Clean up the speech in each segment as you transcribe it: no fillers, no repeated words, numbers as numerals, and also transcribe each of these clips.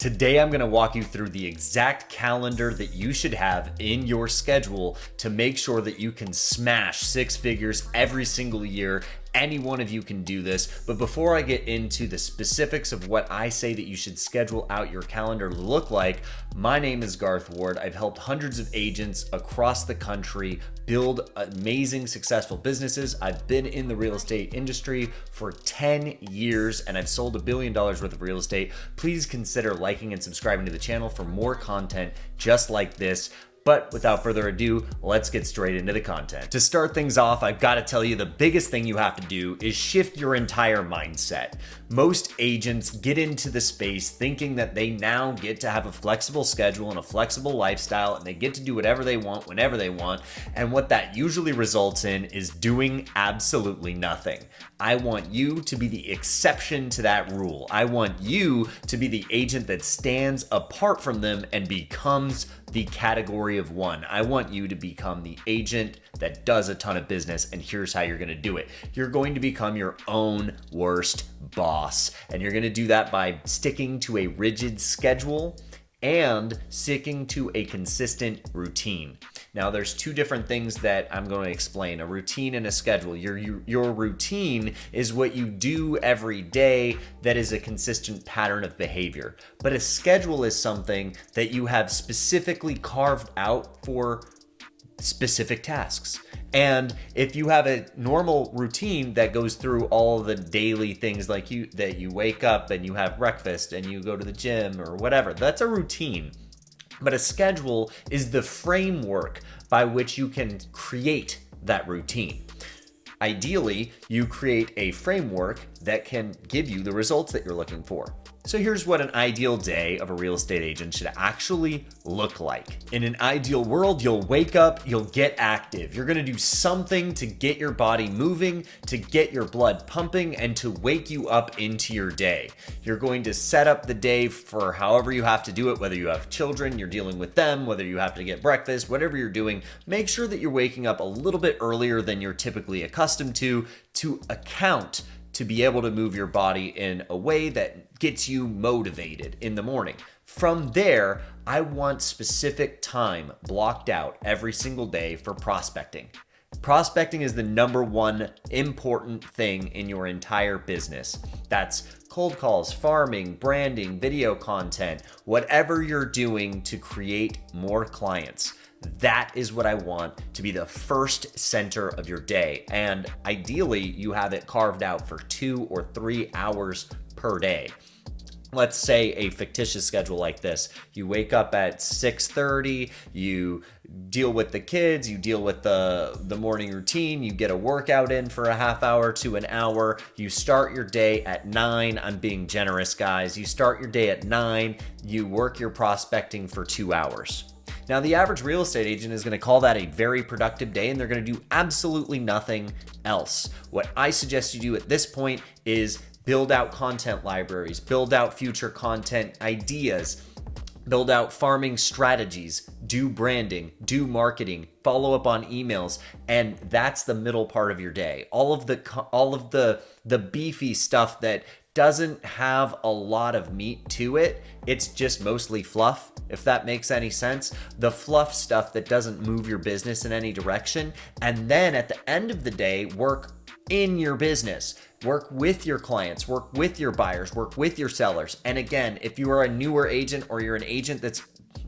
Today, I'm going to walk you through the exact calendar that you should have in your schedule to make sure that you can smash six figures every single year. Any one of you can do this. But before I get into the specifics of what I say that you should schedule out your calendar to look like, my name is Garth Ward. I've helped hundreds of agents across the country build amazing, successful businesses. I've been in the real estate industry for 10 years and I've sold $1 billion worth of real estate. Please consider liking and subscribing to the channel for more content just like this. But without further ado, let's get straight into the content. To start things off, I've got to tell you the biggest thing you have to do is shift your entire mindset. Most agents get into the space thinking that they now get to have a flexible schedule and a flexible lifestyle and they get to do whatever they want whenever they want. And what that usually results in is doing absolutely nothing. I want you to be the exception to that rule. I want you to be the agent that stands apart from them and becomes the category of one. I want you to become the agent that does a ton of business, and here's how you're gonna do it. You're going to become your own worst boss, and you're gonna do that by sticking to a rigid schedule and sticking to a consistent routine. Now, there's two different things that I'm going to explain, a routine and a schedule. Your routine is what you do every day that is a consistent pattern of behavior. But a schedule is something that you have specifically carved out for specific tasks. And if you have a normal routine that goes through all of the daily things like that you wake up and you have breakfast and you go to the gym or whatever, that's a routine. But a schedule is the framework by which you can create that routine. Ideally, you create a framework that can give you the results that you're looking for. So here's what an ideal day of a real estate agent should actually look like. In an ideal world, you'll wake up, you'll get active. You're gonna do something to get your body moving, to get your blood pumping, and to wake you up into your day. You're going to set up the day for however you have to do it, whether you have children, you're dealing with them, whether you have to get breakfast, whatever you're doing, make sure that you're waking up a little bit earlier than you're typically accustomed to account to be able to move your body in a way that gets you motivated in the morning. From there, I want specific time blocked out every single day for prospecting. Prospecting is the number one important thing in your entire business. That's cold calls, farming, branding, video content, whatever you're doing to create more clients. That is what I want to be the first center of your day. And ideally, you have it carved out for 2 or 3 hours per day. Let's say a fictitious schedule like this. You wake up at 6:30, you deal with the kids, you deal with the morning routine, you get a workout in for a half hour to an hour, you start your day at 9. I'm being generous, guys. You start your day at 9, you work your prospecting for 2 hours. Now, the average real estate agent is going to call that a very productive day, and they're going to do absolutely nothing else. What I suggest you do at this point is build out content libraries, build out future content ideas, build out farming strategies, do branding, do marketing, follow up on emails, and that's the middle part of your day. All of the beefy stuff that doesn't have a lot of meat to it. It's just mostly fluff, if that makes any sense. The fluff stuff that doesn't move your business in any direction. And then at the end of the day, work in your business. Work with your clients, work with your buyers, work with your sellers. And again, if you are a newer agent or you're an agent that's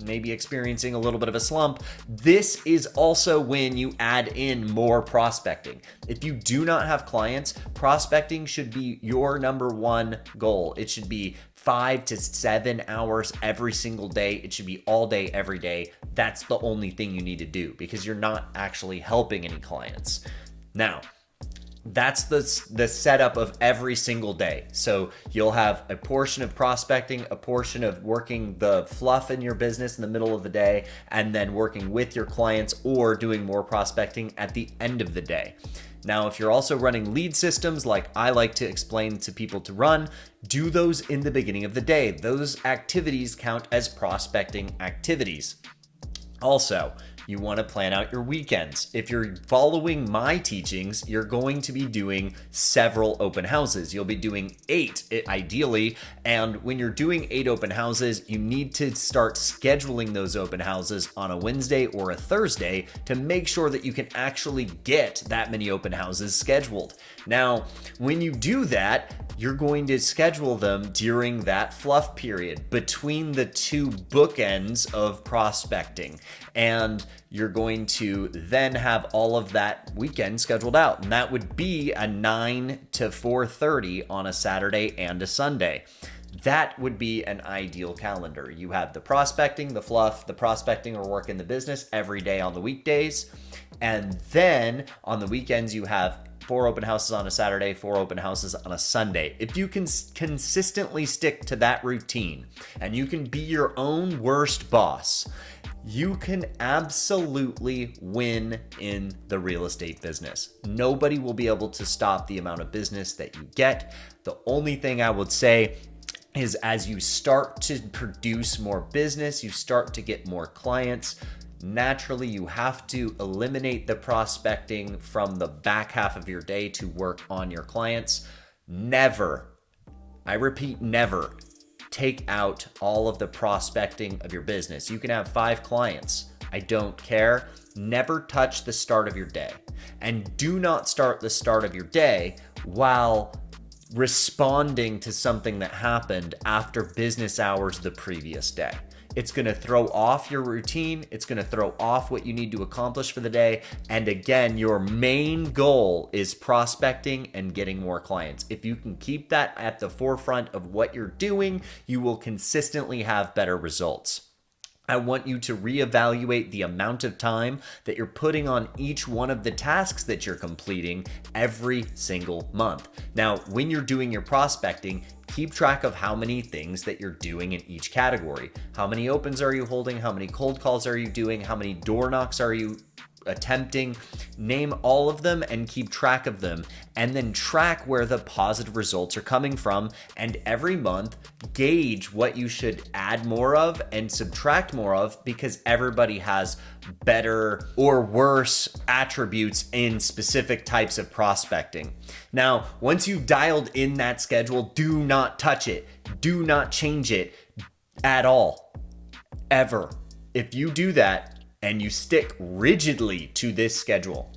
maybe experiencing a little bit of a slump, this is also when you add in more prospecting. If you do not have clients, prospecting should be your number one goal. It should be 5 to 7 hours every single day. It should be all day, every day. That's the only thing you need to do because you're not actually helping any clients. Now, that's the setup of every single day. So you'll have a portion of prospecting, a portion of working the fluff in your business in the middle of the day, and then working with your clients or doing more prospecting at the end of the day. Now, if you're also running lead systems like I like to explain to people to run, do those in the beginning of the day. Those activities count as prospecting activities. Also, you want to plan out your weekends. If you're following my teachings, you're going to be doing several open houses. You'll be doing 8 ideally. And when you're doing 8 open houses, you need to start scheduling those open houses on a Wednesday or a Thursday to make sure that you can actually get that many open houses scheduled. Now, when you do that, you're going to schedule them during that fluff period between the 2 bookends of prospecting. And you're going to then have all of that weekend scheduled out. And that would be a 9 to 4:30 on a Saturday and a Sunday. That would be an ideal calendar. You have the prospecting, the fluff, the prospecting or work in the business every day on the weekdays. And then on the weekends, you have 4 open houses on a Saturday, 4 open houses on a Sunday. If you can consistently stick to that routine and you can be your own worst boss, you can absolutely win in the real estate business. Nobody will be able to stop the amount of business that you get. The only thing I would say is as you start to produce more business, you start to get more clients, naturally, you have to eliminate the prospecting from the back half of your day to work on your clients. Never, I repeat, never take out all of the prospecting of your business. You can have 5 clients. I don't care. Never touch the start of your day. And do not start the start of your day while responding to something that happened after business hours the previous day. It's going to throw off your routine. It's going to throw off what you need to accomplish for the day. And again, your main goal is prospecting and getting more clients. If you can keep that at the forefront of what you're doing, you will consistently have better results. I want you to reevaluate the amount of time that you're putting on each one of the tasks that you're completing every single month. Now, when you're doing your prospecting, keep track of how many things that you're doing in each category. How many opens are you holding? How many cold calls are you doing? How many door knocks are you attempting? Name all of them and keep track of them, and then track where the positive results are coming from. And every month, gauge what you should add more of and subtract more of, because everybody has better or worse attributes in specific types of prospecting. Now, once you've dialed in that schedule, do not touch it. Do not change it at all, ever. If you do that, and you stick rigidly to this schedule,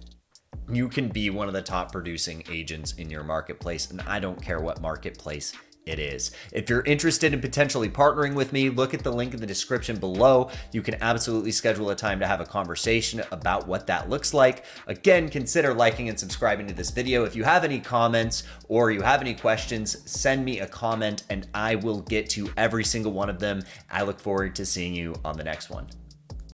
you can be one of the top producing agents in your marketplace. And I don't care what marketplace it is. If you're interested in potentially partnering with me, look at the link in the description below. You can absolutely schedule a time to have a conversation about what that looks like. Again, consider liking and subscribing to this video. If you have any comments or you have any questions, send me a comment and I will get to every single one of them. I look forward to seeing you on the next one.